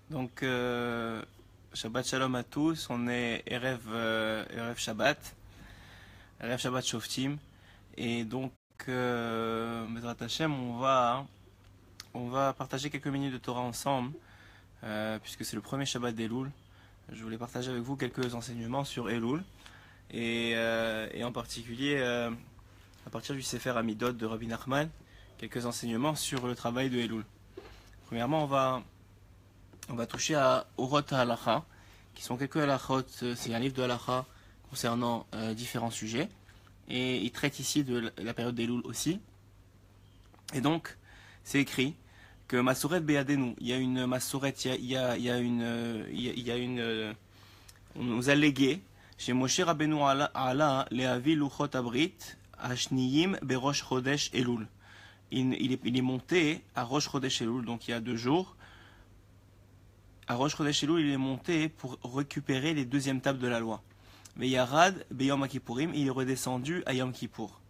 Donc, Shabbat Shalom à tous. On est Erev Shabbat Shoftim. Et donc, Bezrat Hashem, on va partager quelques minutes de Torah ensemble, puisque c'est le premier Shabbat d'Elul. Je voulais partager avec vous quelques enseignements sur Elul, et en particulier, à partir du Sefer Amidot de Rabbi Nachman, quelques enseignements sur le travail de Elul. Premièrement, on va toucher à Orot HaHalacha, qui sont quelques halachot. C'est un livre de halacha concernant différents sujets, et il traite ici de la période d'Elul aussi. Et donc, c'est écrit que Masoret Be'adenu, il y a une Masoret, on nous a légué chez Moshe Rabbeinu Ala Leavi Luchot Abrit Ashniyim Berosh Chodesh Elul. Il est monté à Rosh Chodesh Elul, donc il y a 2 jours. À Rosh Chodesh Elul, il est monté pour récupérer les deuxièmes tables de la loi. Veyarad Beyom Kippourim, il est redescendu à Yom Kippour.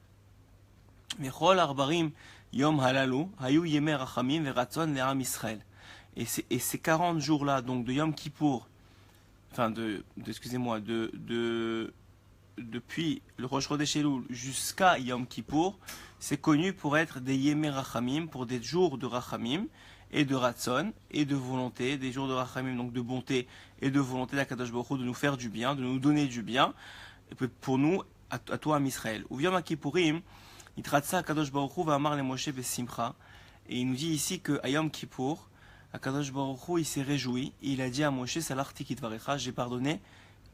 Mechol Arbarim Yom Halalu, Hayu Yemer Rachamim Veratzon Le'am Israël. Et ces 40 jours-là, donc de Yom Kippour, depuis le Rosh Chodesh Elul jusqu'à Yom Kippour, c'est connu pour être des Yemer Rachamim, pour des jours de Rachamim, et de Ratzon, et de volonté, des jours de Rachamim, donc de bonté et de volonté d'Akadosh Baruch Hu, de nous faire du bien, de nous donner du bien, pour nous, à toi, à Israël. Ou Yom Kippourim, il traite ça, Akadosh Baruch Hu va amar le Moshe besimcha, et il nous dit ici que à Yom Kippour, Akadosh Baruch Hu, il s'est réjoui, et il a dit à Moshe, Salarti kitvarecha, j'ai pardonné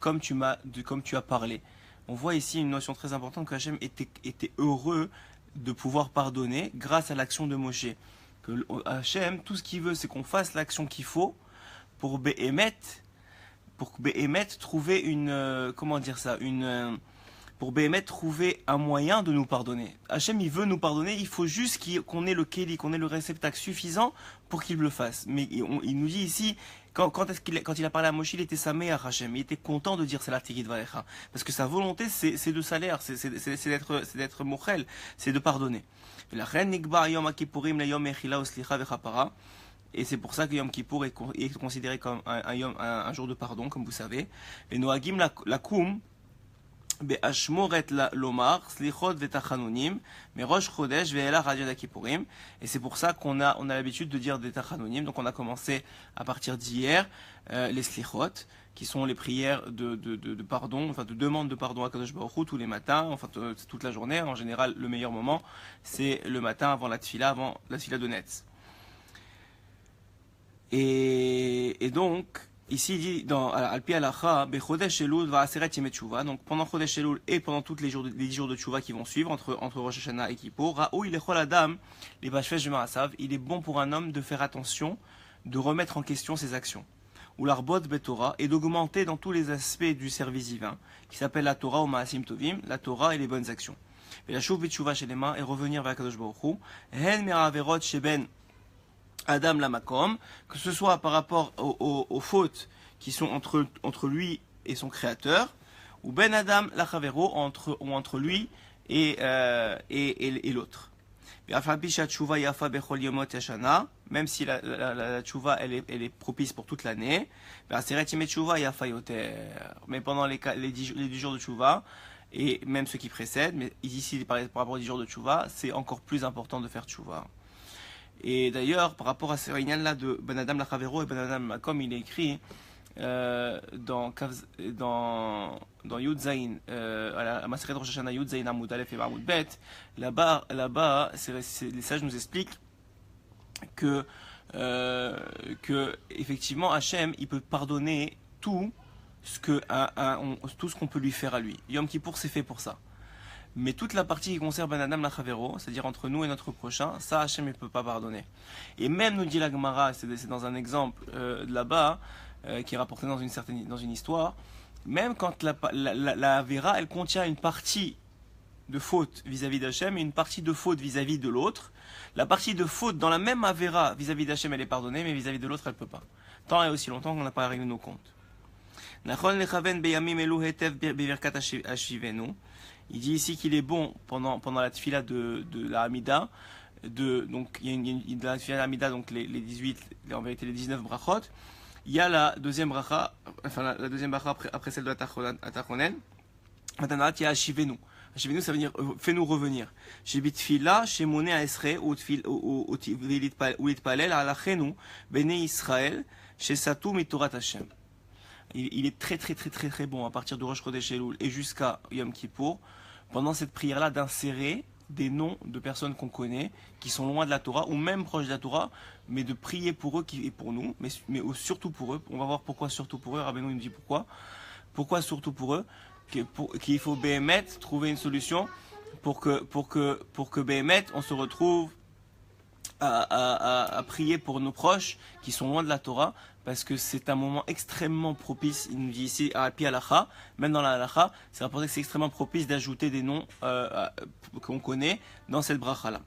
comme tu as parlé. On voit ici une notion très importante, que Hachem était heureux de pouvoir pardonner grâce à l'action de Moshe. Que Hachem, tout ce qu'il veut, c'est qu'on fasse l'action qu'il faut pour Behemet trouver pour Behemet trouver un moyen de nous pardonner. Hachem, il veut nous pardonner, il faut juste qu'on ait le kéli, qu'on ait le réceptacle suffisant pour qu'il le fasse. Mais il nous dit ici, quand il a parlé à Moshe, il était samé à Hachem, il était content de dire c'est l'artikit varecha, parce que sa volonté, c'est de salaire, c'est d'être mochel, c'est de pardonner. Et c'est pour ça que Yom Kippour est considéré comme un jour de pardon, comme vous savez. Et Noagim lakum be'ashmoret lomar slichot v'tachanunim merosh chodesh ve'ela radio Kippourim. Et c'est pour ça qu'on a l'habitude de dire des tachanunim. Donc on a commencé à partir d'hier les slichot, qui sont les prières de pardon, enfin de demande de pardon à Kadosh Baruch Hu tous les matins, enfin toute la journée. En général, le meilleur moment, c'est le matin avant la tfila de Netz. Et donc, ici il dit dans Alpi Alacha, Bechodesh Elul va aseret yemet tshuva. Donc pendant Chodesh Elul et pendant tous les 10 jours de tshuva qui vont suivre entre Rosh Hashanah et Kippour, Raoui lechol adam les bashvesh v'marasav. Il est bon pour un homme de faire attention, de remettre en question ses actions. Ou l'arbot betorah, et d'augmenter dans tous les aspects du service divin, qui s'appelle la Torah ou Maasim Tovim, la Torah et les bonnes actions. Et la chouv b'tshuva chez les mains, et revenir vers Kadosh Baruch Hu, hen meraverot sheben Adam Lamakom, que ce soit par rapport aux fautes qui sont entre lui et son créateur, ou Ben Adam Lachavero, entre lui et l'autre. Même si la tchouva elle est propice pour toute l'année, mais pendant les 10 jours de tchouva, et même ceux qui précèdent, mais ici par rapport aux 10 jours de tchouva, c'est encore plus important de faire tchouva. Et d'ailleurs, par rapport à ce là de Ben Adam Lachavero et Ben Adam Makom, il est écrit dans Yud Zayin, à la Maseret Rosh Hashanah Yud Zayin Amud Aleph et Amud Bet, là-bas, les sages nous expliquent que effectivement Hachem, il peut pardonner tout ce qu'on peut lui faire à lui. Yom Kippour, c'est fait pour ça. Mais toute la partie qui concerne Ben Adam Lachavero, c'est-à-dire entre nous et notre prochain, ça Hachem ne peut pas pardonner. Et même nous dit la Gemara, c'est dans un exemple de là-bas, qui est rapporté dans une histoire, même quand la Avera, elle contient une partie de faute vis-à-vis d'Hachem et une partie de faute vis-à-vis de l'autre, la partie de faute dans la même Avera vis-à-vis d'Hachem, elle est pardonnée, mais vis-à-vis de l'autre, elle ne peut pas. Tant et aussi longtemps qu'on n'a pas réglé nos comptes. Il dit ici qu'il est bon pendant la tfila de la Hamida, donc il y a la tfila de la Hamida, donc les 18, en vérité les 19 brachot, il y a la deuxième bracha, enfin la deuxième bracha après celle de la Tachonen. Maintenant, il y a Ashivenu. Ashivenu, ça veut dire fais-nous revenir. Chez Bitfila, chez Moné à Esre, ou Litpalel, Alachenu, Bene Israël, chez Satou Mitorat Hashem. Il est très très très très très bon à partir de Rosh Chodesh Elul et jusqu'à Yom Kippour, pendant cette prière-là, d'insérer des noms de personnes qu'on connaît, qui sont loin de la Torah, ou même proches de la Torah, mais de prier pour eux et pour nous, mais surtout pour eux. On va voir pourquoi surtout pour eux. Rabbeinu nous dit pourquoi. Pourquoi surtout pour eux qu'il faut Béhémet trouver une solution pour que Béhémet, on se retrouve à prier pour nos proches qui sont loin de la Torah, parce que c'est un moment extrêmement propice. Il nous dit ici à Alpi Halacha, même dans la Halacha, c'est rapporté que c'est extrêmement propice d'ajouter des noms qu'on connaît dans cette bracha là.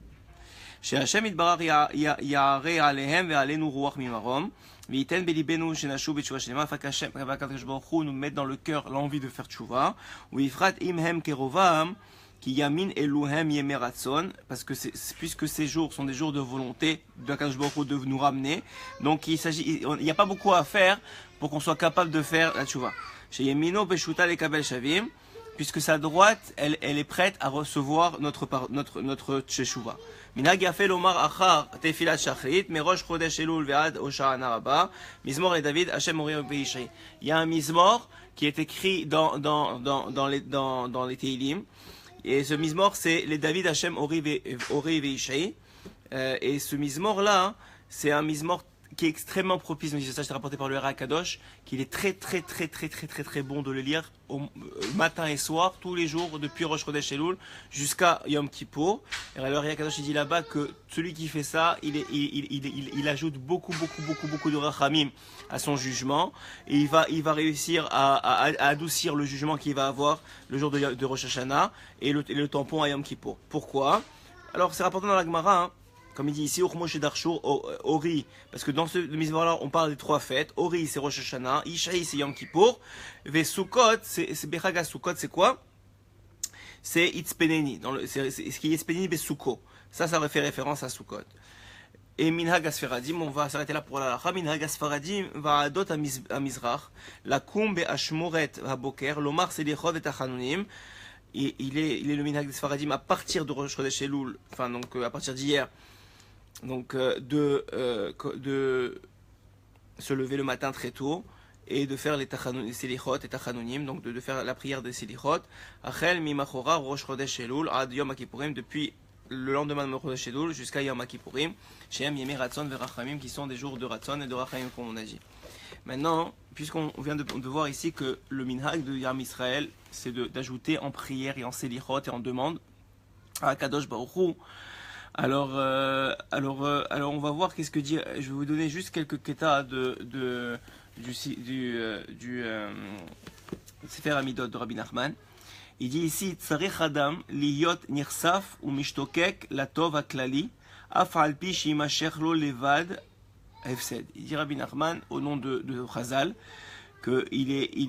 Chez Hashem Yitbarach Ya'are Alehem Ve'alenu Ruach Mimarom V'yiten Belibenu Shenashu B'tshuva Shlema, Fakashem Kavash Baruch Hu nous met dans le cœur l'envie de faire tshuva, ou Ifrat Imhem Kerovam qui yamin eluhem yemeratson, parce que puisque ces jours sont des jours de volonté de Akadosh Baruch Hu de nous ramener, donc il n'y a pas beaucoup à faire pour qu'on soit capable de faire la tshuva. Chez Yemino Peshuta Lekabel Shavim, puisque sa droite, elle est prête à recevoir notre tshuva. Minhag yafel omar achar tefilat shachrit, merosh chodesh elul ve'ad hosha'ana rabba, mizmor le David Hashem ori ve'ishri. Il y a un mizmor qui est écrit dans les Teilim. Et ce mizmor, c'est les David Hashem Ori Veishai. Et ce mizmor-là, c'est un mizmor qui est extrêmement propice. Donc, ça, je t'ai rapporté par le Ra Kadosh, qu'il est très bon de le lire matin et soir, tous les jours, depuis Rosh Chodesh Elul jusqu'à Yom Kippour. Et alors, le Ra Kadosh, il dit là-bas que celui qui fait ça, il ajoute beaucoup de rachamim à son jugement. Et il va réussir à adoucir le jugement qu'il va avoir le jour de Rosh Hashanah et le tampon à Yom Kippour. Pourquoi? Alors, c'est rapporté dans la Gemara, hein. Comme il dit ici, Uchmosh et Darshur, Ori, parce que dans ce mizmor-là, on parle des trois fêtes. Ori, c'est Rosh Hashanah, Ishaï, c'est Yom Kippour, Ve Sukkot, c'est Bechaga Sukkot, c'est quoi? C'est Itzpeneni, c'est ce qui est Itzpeneni Besukko. Ça fait référence à Sukkot. Et Minhag Asferadim, on va s'arrêter là pour la lacha. Minhag Asferadim va adot à Mizrach, la Kumbe Ashmoret Haboker, Lomar Selichov et Achanunim. Il est le Minhag Asferadim à partir de Rosh Chodesh Elul, enfin donc à partir d'hier. Donc de se lever le matin très tôt et de faire les selichot et tachanunim, donc de faire la prière des selichot. Achel mimachora rosh chodesh elul ad yom kippourim, depuis le lendemain de rosh chodesh elul jusqu'à yom kippourim, shem yemei ratzon verachamim, qui sont des jours de ratzon et de rachamim comme on a dit. Maintenant, puisqu'on vient de voir ici que le minhag de Yam Israël, c'est d'ajouter en prière et en selichot et en demande à Kadosh Baruch Hu. Alors, on va voir qu'est-ce que dit. Je vais vous donner juste quelques kétas du Sefer Amidot de Rabbi Nachman. Il dit ici, Tzarich Adam liyot nirsaf u mishtokek latov aklali af al pi shimashech lo levad hefsed. Il dit Rabbi Nachman au nom de Chazal que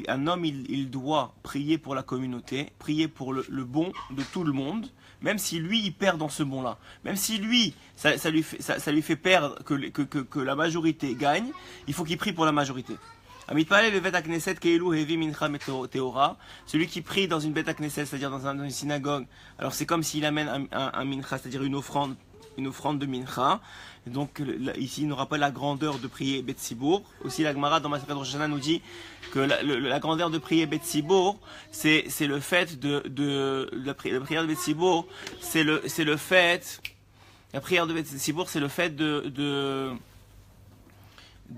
un homme il doit prier pour la communauté, prier pour le bon de tout le monde. Même si lui il perd dans ce bon-là, même si lui ça lui fait perdre que la majorité gagne, il faut qu'il prie pour la majorité. Celui qui prie dans une Bet HaKnesset, c'est-à-dire dans une synagogue, alors c'est comme s'il amène un mincha, c'est-à-dire une offrande de mincha. Et donc ici il n'aura pas la grandeur de prier Bet Sibour. Aussi la Gemara dans Masechet Rosh Hashanah nous dit que la grandeur de prier Bet Sibour, c'est le fait la prière de Bet Sibour, c'est le fait, la prière de Bet Sibour, c'est le fait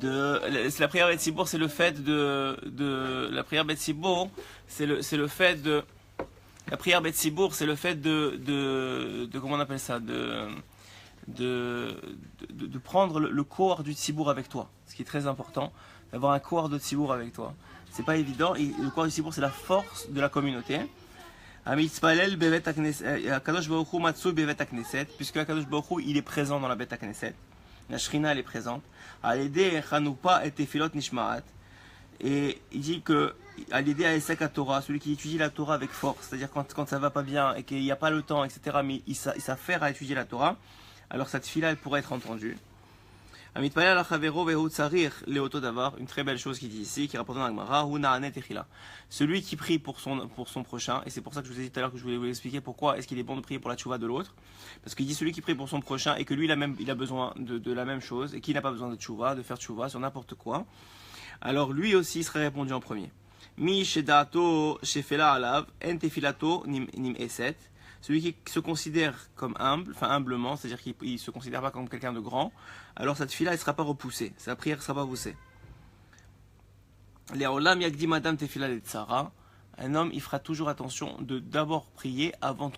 la prière Bet Sibour, c'est le fait la prière Bet Sibour, c'est le fait de la prière Bet Sibour, c'est le fait de comment on appelle ça, de prendre le corps du tzibour avec toi, ce qui est très important, d'avoir un corps de tzibour avec toi. C'est pas évident, et le corps du tzibour, c'est la force de la communauté. Puisque Akadosh Baruch Hu, il est présent dans la Bet HaKnesset, la Shrina, elle est présente. Et il dit que à l'aider à Esek Torah, celui qui étudie la Torah avec force, c'est-à-dire quand ça va pas bien et qu'il n'y a pas le temps, etc., mais il s'affaire à étudier la Torah, alors cette fille-là, elle pourrait être entendue. Amitpalel al chavero vehu tsarir leoto davar, une très belle chose qu'il dit ici, qui rapporte dans la Gemara, hu na'anet echila. Celui qui prie pour son prochain, et c'est pour ça que je vous ai dit tout à l'heure que je voulais vous expliquer pourquoi est-ce qu'il est bon de prier pour la tchouva de l'autre, parce qu'il dit celui qui prie pour son prochain et que lui il a besoin de la même chose et qu'il n'a pas besoin de tchouva, de faire tchouva sur n'importe quoi, alors lui aussi serait répondu en premier. Mi shedato shefela alav en tefilato nim eset. Celui qui se considère comme humble, enfin humblement, c'est-à-dire qu'il ne se considère pas comme quelqu'un de grand, alors cette fila ne sera pas repoussée, sa prière ne sera pas poussée. Un homme, il fera toujours attention de d'abord prier avant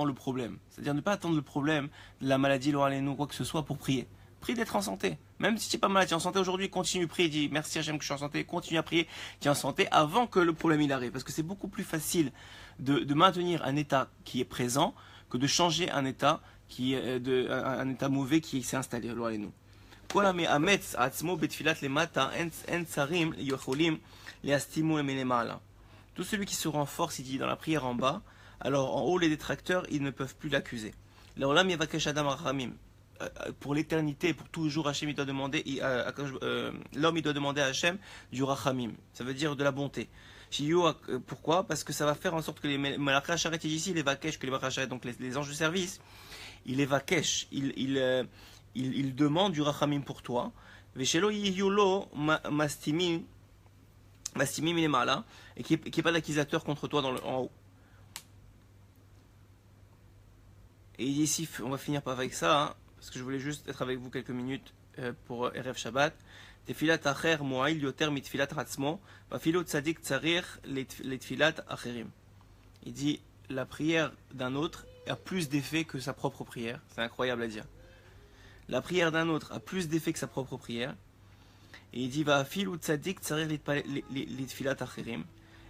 le problème. C'est-à-dire ne pas attendre le problème de la maladie, ou quoi que ce soit pour prier. Prie d'être en santé. Même si tu n'es pas malade, tu es en santé aujourd'hui, continue à prier, dis merci Hachem que je suis en santé, continue à prier, tu es en santé avant que le problème il arrive. Parce que c'est beaucoup plus facile de maintenir un état qui est présent que de changer un état un état mauvais qui s'est installé. Tout celui qui se renforce, il dit dans la prière en bas, alors en haut les détracteurs, ils ne peuvent plus l'accuser. Pour l'éternité, pour toujours, Hachem, il doit demander, l'homme il doit demander à Hachem du rachamim, ça veut dire de la bonté. Pourquoi? Parce que ça va faire en sorte que les malachim Hacharet ici, les vakesh, que les malachim Hacharet, donc les anges de service, il les vakesh, il demande du rachamim pour toi. Veshelo yihyulo mastimim inemala, et qui n'est pas d'accusateur contre toi en haut. Et ici, on va finir avec ça, hein, parce que je voulais juste être avec vous quelques minutes pour Erev Shabbat. Tefilat acher mo'ail yoter mitfilat hatzmo, vafilo tzadik tzarir letfilat acherim. Il dit, la prière d'un autre a plus d'effet que sa propre prière. C'est incroyable à dire. La prière d'un autre a plus d'effet que sa propre prière. Et il dit, vafilo tzadik tzarir letfilat acherim.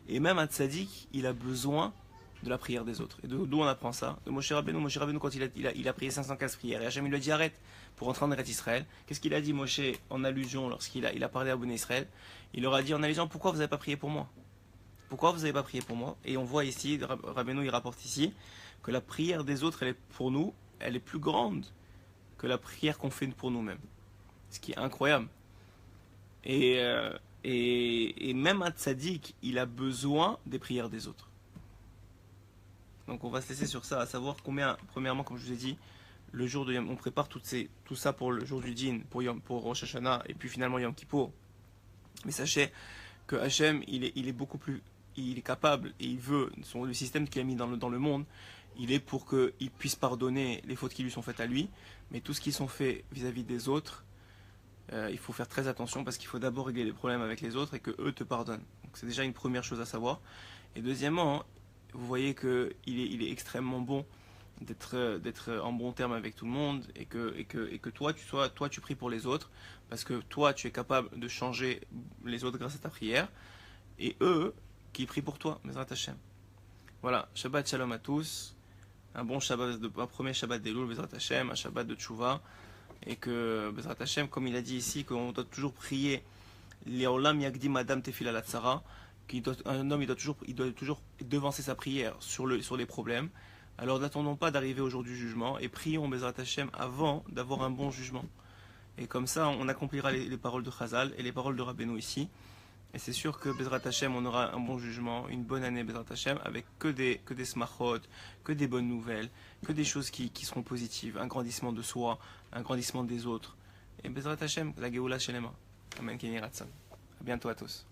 Et même un tzadik, il a besoin de la prière des autres. Et d'où on apprend ça? De Moshe Rabbeinu. Moshe Rabbeinu, quand il a prié 515 prières, et Hachem il lui a dit arrête pour entrer en Eretz Israël. Qu'est-ce qu'il a dit Moshe en allusion lorsqu'il a parlé à Béné Israël? Il leur a dit en allusion, pourquoi vous n'avez pas prié pour moi? Pourquoi vous n'avez pas prié pour moi? Et on voit ici, Rabbeinu il rapporte ici, que la prière des autres, pour nous, elle est plus grande que la prière qu'on fait pour nous-mêmes. Ce qui est incroyable. Et même un tzaddik, il a besoin des prières des autres. Donc on va se laisser sur ça, à savoir combien, premièrement, comme je vous ai dit, le jour de Yom, on prépare tout ça pour le jour du Din, pour Rosh Hashanah, et puis finalement Yom Kippour. Mais sachez que Hachem, il est capable, et il veut, le système qu'il a mis dans le monde, il est pour qu'il puisse pardonner les fautes qui lui sont faites à lui, mais tout ce qui sont faits vis-à-vis des autres, il faut faire très attention, parce qu'il faut d'abord régler les problèmes avec les autres, et que eux te pardonnent. Donc c'est déjà une première chose à savoir. Et deuxièmement, vous voyez qu'il est extrêmement bon d'être en bon terme avec tout le monde et que toi tu pries pour les autres parce que toi tu es capable de changer les autres grâce à ta prière et eux qui prient pour toi, Bezrat Hashem. Voilà, Shabbat Shalom à tous, un bon Shabbat, un premier Shabbat d'Elul, Bezrat Hashem, un Shabbat de Tchouva et que Bezrat Hashem, comme il a dit ici, qu'on doit toujours prier Leolam Yagdim Adam Tefila Latzara. Un homme il doit toujours devancer sa prière sur les problèmes. Alors n'attendons pas d'arriver au jour du jugement et prions Bezrat Hashem avant d'avoir un bon jugement. Et comme ça on accomplira les paroles de Chazal et les paroles de Rabbeinu ici. Et c'est sûr que Bezrat Hashem on aura un bon jugement, une bonne année Bezrat Hashem avec que des smachot, que des bonnes nouvelles, que des choses qui seront positives, un grandissement de soi, un grandissement des autres. Et Bezrat Hashem, la Geoula Shelema. Amen Kenny Ratson. À bientôt à tous.